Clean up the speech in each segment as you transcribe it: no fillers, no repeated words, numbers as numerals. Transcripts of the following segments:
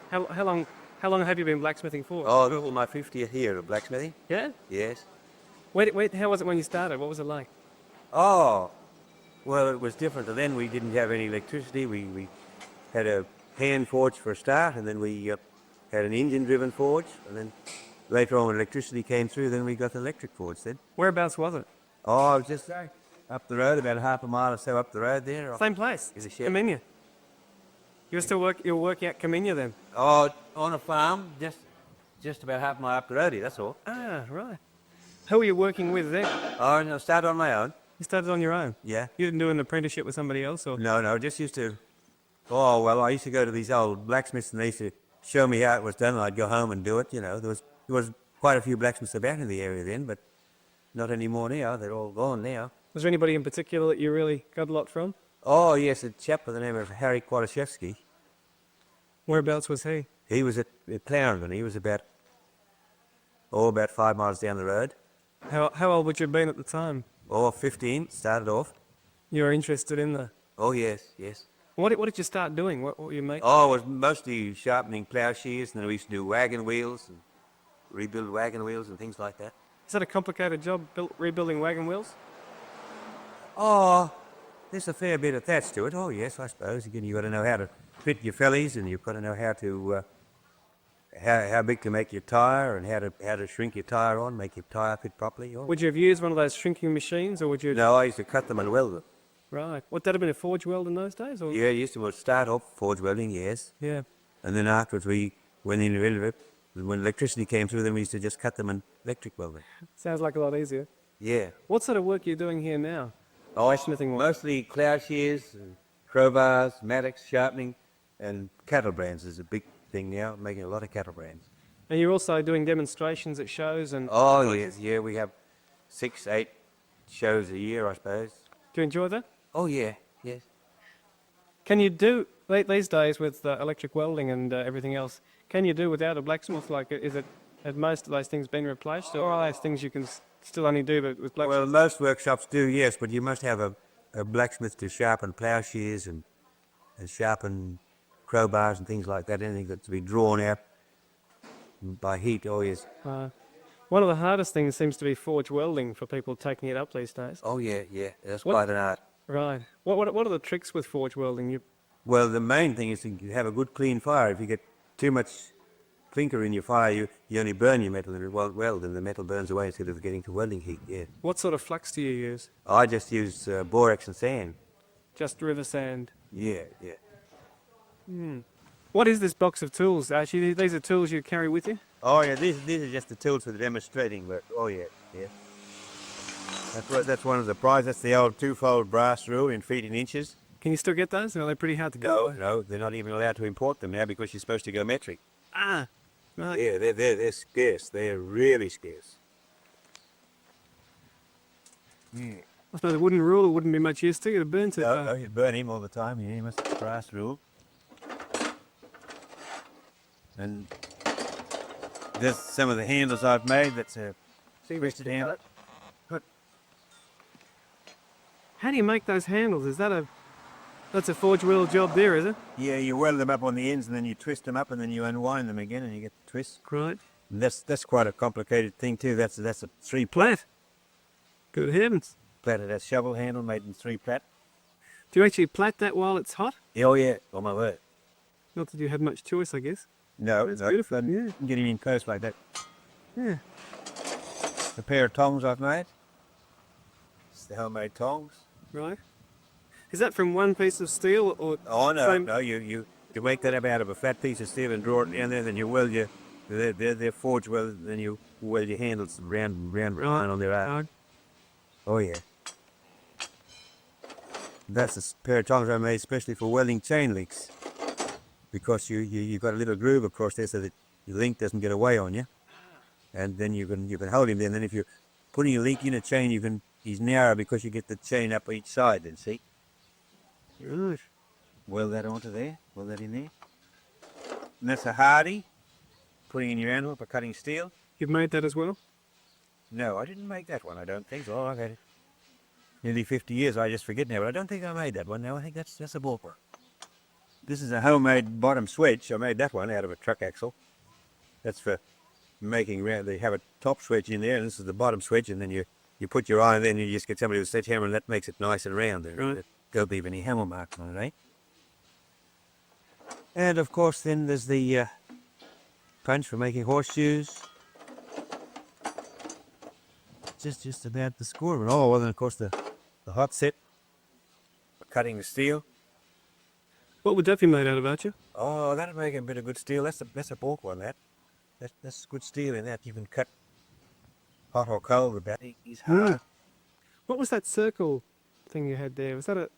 How long have you been blacksmithing for? Oh, this was my 50th year of blacksmithing. Yeah? Yes. Wait, how was it when you started? What was it like? Oh, well, it was different. Then we didn't have any electricity. We had a hand forge for a start, and then we had an engine-driven forge, and then later on when electricity came through, then we got the electric forge then. Whereabouts was it? Oh, it was just up the road, about half a mile or so up the road there. Same place. Is a shed. Camina. You're working at Camina then? Oh, on a farm, just about half a mile up the road here, that's all. Ah, right. Who were you working with then? Oh, no, I started on my own. You started on your own? Yeah. You didn't do an apprenticeship with somebody else? Or? No, just used to... Oh, well, I used to go to these old blacksmiths and they used to show me how it was done and I'd go home and do it, you know. There was quite a few blacksmiths about in the area then, but not anymore now. They're all gone now. Was there anybody in particular that you really got a lot from? Oh, yes, a chap by the name of Harry Kwadaszewski. Whereabouts was he? He was at Clarendon. He was about 5 miles down the road. How old would you have been at the time? Oh, 15, started off. You were interested in the... Oh, yes. What did you start doing? What were you making? Oh, it was mostly sharpening ploughshares, and then we used to do wagon wheels and rebuild wagon wheels and things like that. Is that a complicated job, rebuilding wagon wheels? Oh, there's a fair bit attached to it. Oh, yes, I suppose. Again, you've got to know how to fit your fellies, and you've got to know how to... how big to make your tyre and how to shrink your tyre on, make your tyre fit properly. Oh. Would you have used one of those shrinking machines, or would you... No, I used to cut them and weld them. Right. What, that have been a forge weld in those days? Or? Yeah, I used to start off forge welding, yes. Yeah. And then afterwards we went into it. When electricity came through, then we used to just cut them and electric weld them. Sounds like a lot easier. Yeah. What sort of work are you doing here now? Oh, Smithing work? mostly ploughshares, and crowbars, mattocks, sharpening, and cattle brands is a big thing now, making a lot of cattle brands. And you're also doing demonstrations at shows and... Oh, yes, yeah, we have 6, 8 shows a year, I suppose. Do you enjoy that? Oh, yeah, yes. Can you do, these days with electric welding and everything else, can you do without a blacksmith? Like, have most of those things been replaced, or are those things you can still only do with blacksmith? Well, most workshops do, yes, but you must have a blacksmith to sharpen ploughshares and sharpen crowbars and things like that, anything that's to be drawn out by heat, oh yes. One of the hardest things seems to be forge welding for people taking it up these days. Oh yeah, that's quite an art. Right. What are the tricks with forge welding? Well, the main thing is to have a good clean fire. If you get too much clinker in your fire, you only burn your metal and it won't weld, and the metal burns away instead of getting to welding heat, yeah. What sort of flux do you use? I just use borax and sand. Just river sand? Yeah. What is this box of tools, Archie? These are tools you carry with you? Oh yeah, these are just the tools for the demonstrating work. Oh yeah. That's one of the prizes. That's the old two-fold brass rule in feet and inches. Can you still get those, or are they pretty hard to get? No, they're not even allowed to import them now because you're supposed to go metric. Ah, right. Yeah, they're scarce. They're really scarce. Yeah. I suppose a wooden ruler wouldn't be much use to you to burn to. No, you burn him all the time. Yeah, you must brass rule. And there's some of the handles I've made. That's a rested handle. How do you make those handles? That's a forge wheel job there, is it? Yeah, you weld them up on the ends and then you twist them up and then you unwind them again and you get the twist. Right. And that's quite a complicated thing too. That's a 3-plat. Good heavens. Platted, that shovel handle made in 3-plat. Do you actually plait that while it's hot? Oh yeah, on my word. Not that you have much choice, I guess. No, it's beautiful. Yeah. Getting in close like that. Yeah. A pair of tongs I've made. It's the homemade tongs. Right. Is that from one piece of steel or? Oh no, you make that up out of a flat piece of steel and draw it down there. Then you weld they're forged well. Then you weld your handles round on their arm. Oh yeah. That's a pair of tongs I made especially for welding chain links, because you got a little groove across there so that your link doesn't get away on you, and then you can hold him there. And then if you're putting your link in a chain, he's narrow because you get the chain up each side. Then see. Right. Weld that onto there. Weld that in there. And that's a hardy. Putting in your anvil for cutting steel. You've made that as well? No, I didn't make that one. I don't think so. Oh, I've had it nearly 50 years. I just forget now, but I don't think I made that one. No, I think that's a ballpark. This is a homemade bottom switch. I made that one out of a truck axle. That's for making round. They have a top switch in there, and this is the bottom switch, and then you put your iron, then you just get somebody with a sledgehammer, and that makes it nice and round. There, Right. don't leave any hammer marks on it, eh? And of course, then there's the punch for making horseshoes. Just about the score. And oh, well, then of course the hot set for cutting the steel. What would that be made out of, Archie? Oh, that'll make a bit of good steel. That's a bulk one. That's good steel in that. You can cut hot or cold with that. He's hard. What was that circle thing you had there? Was that a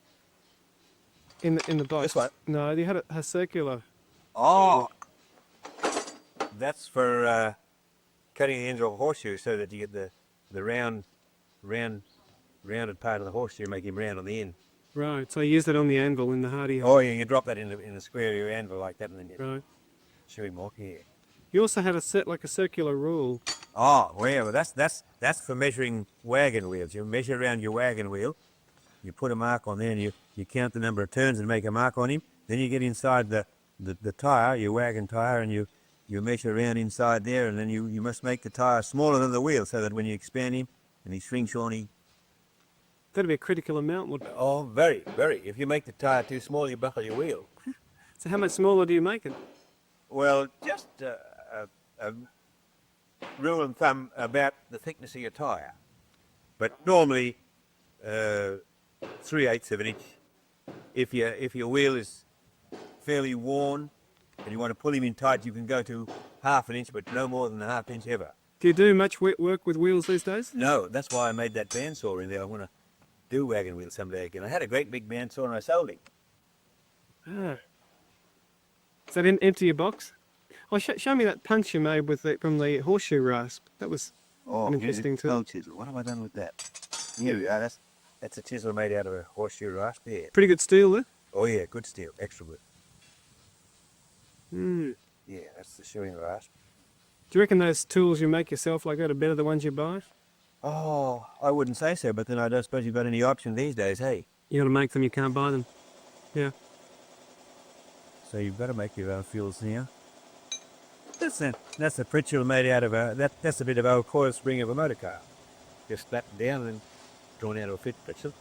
in the box? This one? No, you had a circular. Oh, that's for cutting the ends of a horseshoe so that you get the rounded part of the horseshoe, make him round on the end. Right. So you used it on the anvil in the hardy. Oh, yeah, you drop that in the square of your anvil like that, and then you Right. show him off here. You also had a circular rule. Oh, well, that's for measuring wagon wheels. You measure around your wagon wheel, you put a mark on there, and you count the number of turns and make a mark on him. Then you get inside the tire, your wagon tire, and you measure around inside there, and then you must make the tire smaller than the wheel so that when you expand him and he shrinks on him. That'd be a critical amount, would it? Oh, very, very. If you make the tire too small, you buckle your wheel. So how much smaller do you make it? Well, just a rule of thumb about the thickness of your tire. But normally, 3/8 of an inch. If your wheel is fairly worn and you want to pull him in tight, you can go to 1/2 an inch, but no more than a 1/2 inch ever. Do you do much work with wheels these days? No, that's why I made that bandsaw in there. I want to do wagon wheels someday again. I had a great big bandsaw and I sold it. Ah. Is that empty your box? Oh, show me that punch you made from the horseshoe rasp. That was an interesting tool. Chisel. What have I done with that? Here we are. That's a chisel made out of a horseshoe rasp. Yeah. Pretty good steel there. Oh yeah, good steel, extra good. Mm. Yeah, that's the shoeing rasp. Do you reckon those tools you make yourself like that are better than the ones you buy? Oh, I wouldn't say so, but then I don't suppose you've got any option these days, hey? You got to make them, you can't buy them. Yeah. So you've got to make your own fuels now. That's a pritchel made out of that's a bit of old coil spring of a motor car. Just flattened down and then drawn out of a fit pritchel.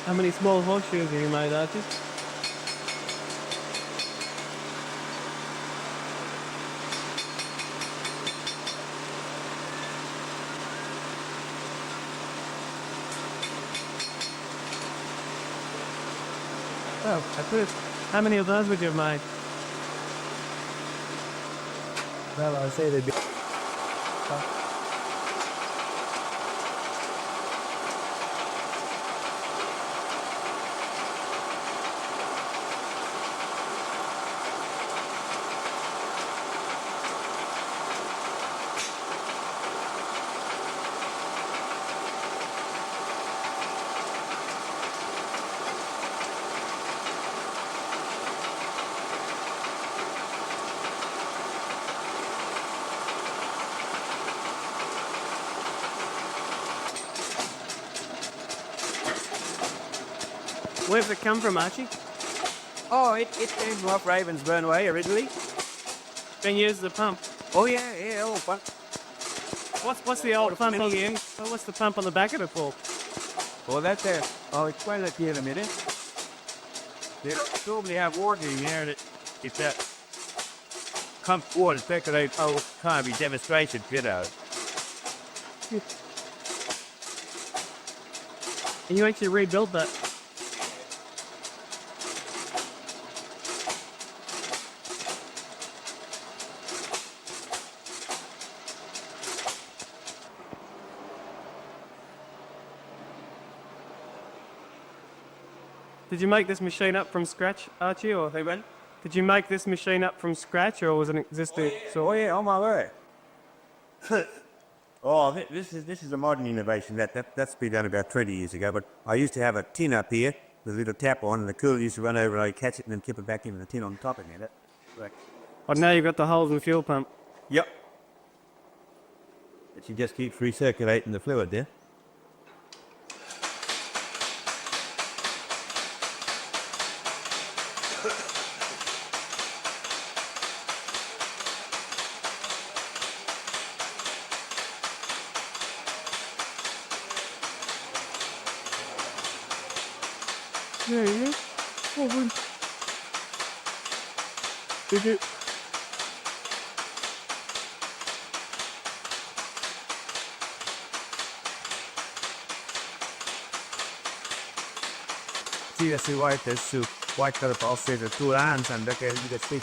How many small horseshoes have you made, Archie? Oh, that's it. How many of those would you have made? Well, I say they'd be. Where's it come from, Archie? Oh, it came from up Ravensburn way originally. Been used as a pump. Oh yeah, old one. What's the old pump on the end? What's the pump on the back of it for? Oh, that's there. I'll explain that to you in a minute. They probably have water in there that if that comes forward, take it out, oh, can't be demonstration fit out. And you actually rebuilt that. Did you make this machine up from scratch, Archie, or Hey, man. did you make this machine up from scratch, or was it existing? Oh yeah, on my way. Oh, this is a modern innovation. That's been done about 20 years ago. But I used to have a tin up here with a little tap on, and the cooler used to run over, and I'd catch it and then tip it back into the tin on top of it. Right. Oh, now you've got the holes in the fuel pump. Yep. But you just keep recirculating the fluid there. There he is. Oh, did you? See, that's the white, there's two white color pulses, the two hands, and look at you can see.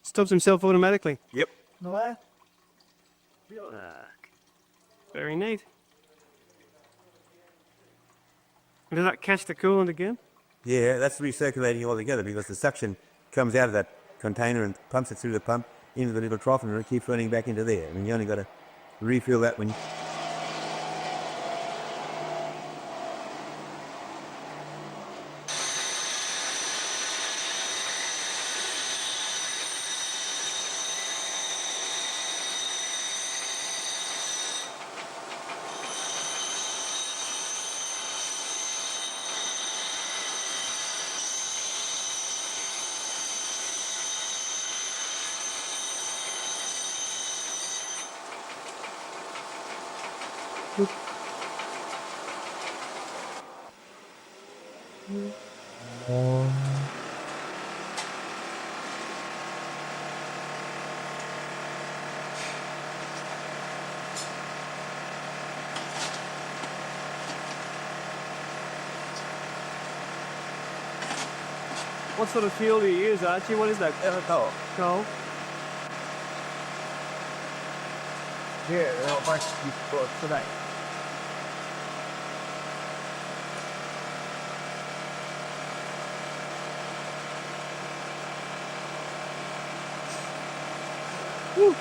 Stops himself automatically. Yep. Very neat. And does that catch the coolant again? Yeah, that's recirculating all together because the suction comes out of that container and pumps it through the pump into the little trough and it keeps running back into there. I mean, you only got to refill that when you... What sort of fuel do you use, Archie? What is that? Coal. Coal? Yeah, how much you bought today? Woo.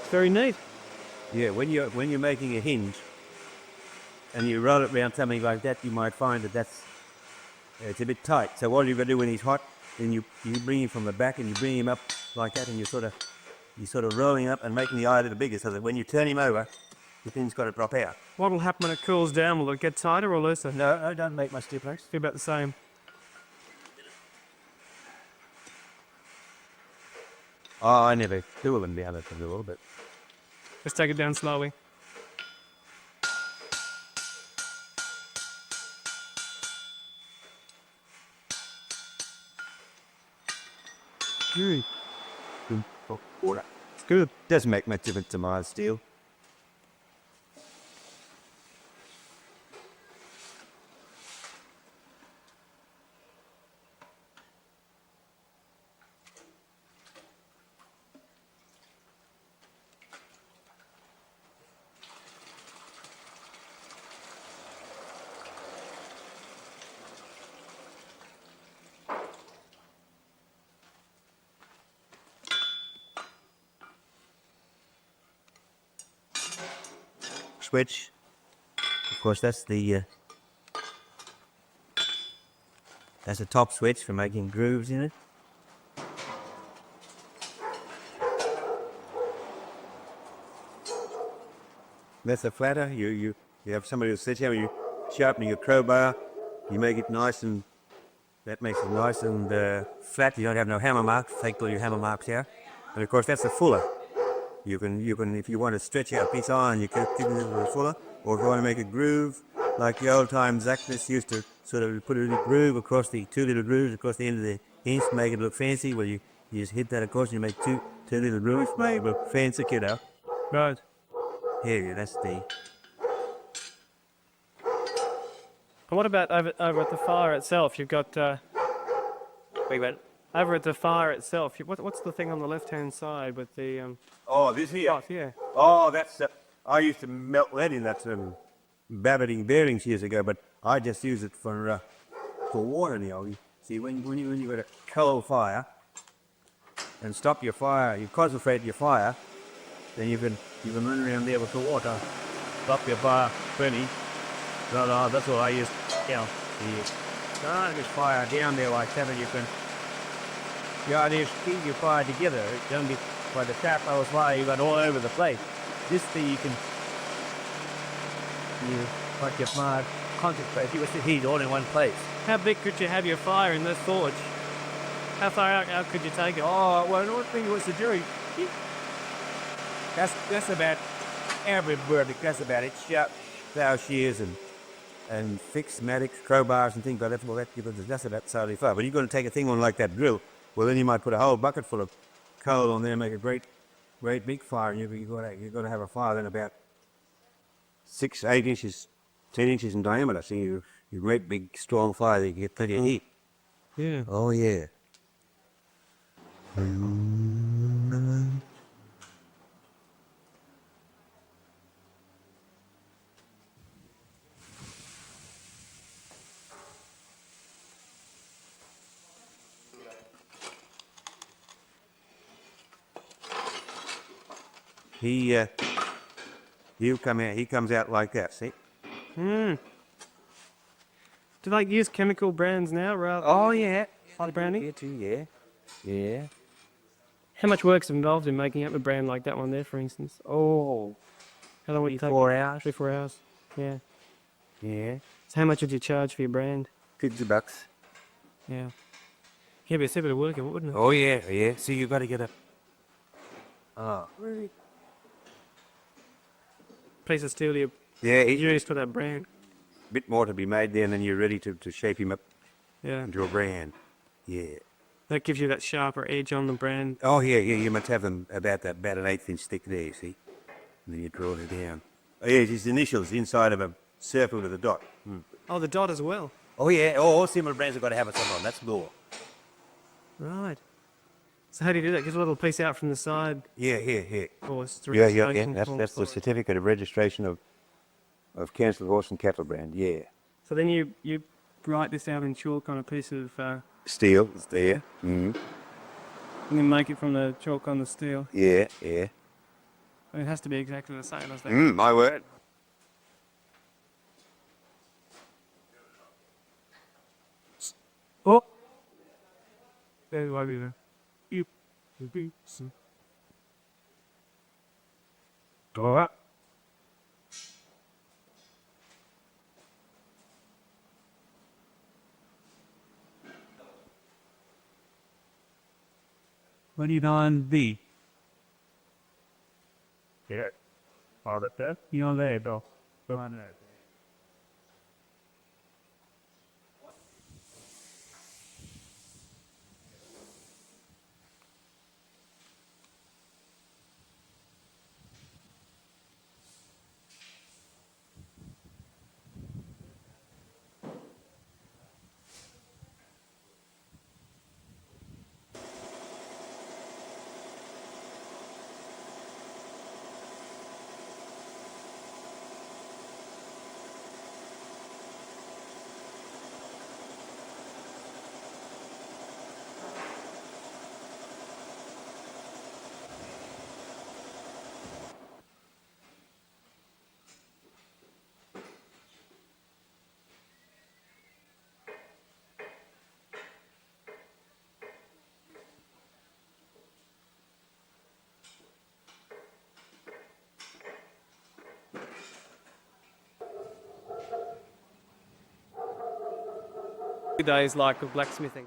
It's very neat. Yeah, when you're making a hinge and you roll it around something like that, you might find that it's a bit tight. So what you've got to do when he's hot, then you bring him from the back and you bring him up like that, and you're sort of rolling up and making the eye a little bigger, so that when you turn him over, the pin's got to drop out. What will happen when it cools down? Will it get tighter or looser? No, don't make much difference. Be about the same. Oh, I never do them down at the door, but Let's take it down slowly. it's It's good. doesn't make much difference to mild steel. switch. Of course, that's the top switch for making grooves in it. That's a flatter. You have somebody who sits here, you sharpen your crowbar, you make it nice, and that makes it nice and flat. You don't have no hammer marks. Take all your hammer marks here. And of course, that's a fuller. You can if you want to stretch out a piece of iron, you can give it a fuller. Or if you want to make a groove, like the old time Blacksmiths used to sort of put a little groove across the two little grooves across the end of the inch to make it look fancy. Well, you just hit that across and you make two little grooves, make it look fancy, kiddo. Right. Here, that's the. And what about over at the fire itself? You've got Wait, wait. over at the fire itself. What's the thing on the left-hand side with the Oh, this here. pot? Yeah. Oh, that's. I used to melt lead in that babbiting bearings years ago, but I just use it for water now. You see, when you got a coal fire and stop your fire, you concentrate your fire, then you can run around there with the water, stop your fire burning. No, that's what I use. You know, just fire down there like that, and you can. Yeah, just keep your fire together. Don't be by the charcoal fire you got all over the place. This thing you can. Like your fire concentrate. You the heat all in one place. How big could you have your fire in this forge? How far out could you take it? Oh, well, one thing was the jury. That's about average verdict. That's about it. Sharp plough shears and fixed mattocks, crowbars and things like that. Well, that's about solidly far. But you're going to take a thing on like that drill. Well, then you might put a whole bucket full of coal on there and make a great big fire. And you're going to have a fire then about 6, 8 inches, 10 inches in diameter. So you great big strong fire that you get plenty of heat. Yeah. Oh yeah. He'll come out. He comes out like that. See? Do they use chemical brands now rather? Oh yeah. Like branding? Here too. Yeah. Yeah. How much work's involved in making up a brand like that one there, for instance? Oh. How long would you take? 4 hours. 3, 4 hours. Yeah. Yeah. So how much would you charge for your brand? $50. Yeah. Yeah, but it's a bit of work, wouldn't it? Oh yeah. Yeah. See, you got to get a. Oh. Piece of steel, you Yeah. use for that brand. Bit more to be made there, and then you're ready to shape him up Yeah. into a brand. Yeah. That gives you that sharper edge on the brand. Oh yeah. You must have them about an 1/8 inch thick there. You see, and then you draw it down. Oh yeah, it's his initials inside of a circle with a dot. Oh, the dot as well. Oh yeah. All similar brands have got to have it on. That's law. Right. So how do you do that? Get a little piece out from the side. Yeah. Or it's Yeah. registration That's form. the certificate of registration of cancelled horse and cattle brand. Yeah. So then you write this out in chalk on a piece of, Steel is there. and then make it from the chalk on the steel. Yeah. It has to be exactly the same as that. My word. Oh! There's why we you be some. Go What do you on B? Yeah. All that there? You on there, though. Go on there. days like of blacksmithing?